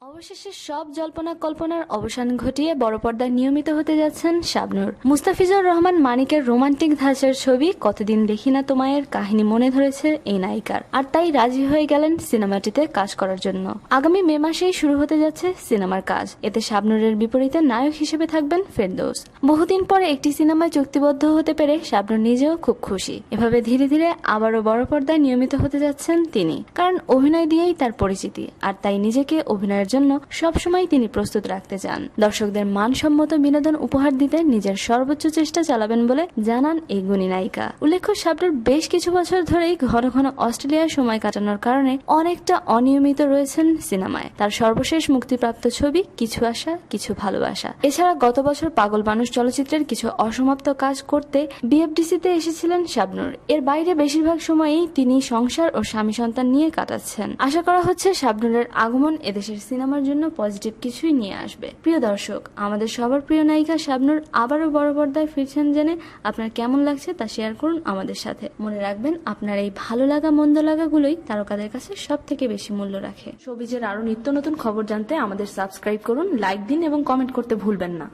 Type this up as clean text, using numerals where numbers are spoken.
অবশেষে সব জল্পনা কল্পনার অবসান ঘটিয়ে বড় পর্দায় নিয়মিত হতে যাচ্ছেন শাবনূর। মুস্তাফিজুর রহমান মানিকের রোমান্টিক ধাঁচের ছবি কতদিন দেখি না তোমায়ের কাহিনী মনে ধরেছে এই নায়িকার, আর তাই রাজি হয়ে গেলেন সিনেমাটিতে কাজ করার জন্য। আগামী মে মাসেই শুরু হতে যাচ্ছে সিনেমার কাজ। এতে শাবনূরের বিপরীতে নায়ক হিসেবে থাকবেন ফেরদৌস। বহুদিন পরে একটি সিনেমায় চুক্তিবদ্ধ হতে পেরে শাবনূর নিজেও খুব খুশি। এভাবে ধীরে ধীরে আবারও বড় পর্দায় নিয়মিত হতে যাচ্ছেন তিনি, কারণ অভিনয় দিয়েই তার পরিচিতি, আর তাই নিজেকে অভিনয়ের জন্য সবসময় তিনি প্রস্তুত রাখতে চান। দর্শকদের মানসম্মত বিনোদন উপহার দিতে নিজের সর্বোচ্চ চেষ্টা চালাবেন বলে জানান এই গুণী নায়িকা। উল্লেখ্য, শাবনূর বেশ কিছু বছর ধরেই ঘন ঘন অস্ট্রেলিয়ায় সময় কাটানোর কারণে অনেকটা অনিয়মিত রয়েছেন সিনেমায়। তার সর্বশেষ মুক্তিপ্রাপ্ত ছবি কিছু আশা কিছু ভালোবাসা। এছাড়া গত বছর পাগল মানুষ চলচ্চিত্রের কিছু অসমাপ্ত কাজ করতে বিএফডিসিতে এসেছিলেন শাবনূর। এর বাইরে বেশিরভাগ সময়েই তিনি সংসার ও স্বামী সন্তান নিয়ে কাটাচ্ছেন। আশা করা হচ্ছে শাবনূরের আগমন এদেশের সিনেমার জন্য পজিটিভ কিছুই নিয়ে আসবে। প্রিয় দর্শক, আমাদের সবার প্রিয় নায়িকা শাবনূর আবারও বড় পর্দায় ফিরছেন জেনে আপনার কেমন লাগছে তা শেয়ার করুন আমাদের সাথে। মনে রাখবেন, আপনার এই ভালো লাগা মন্দ লাগাগুলোই তারকাদের কাছে সব থেকে বেশি মূল্য রাখে। শোবিজের আরো নিত্য নতুন খবর জানতে আমাদের সাবস্ক্রাইব করুন, লাইক দিন এবং কমেন্ট করতে ভুলবেন না।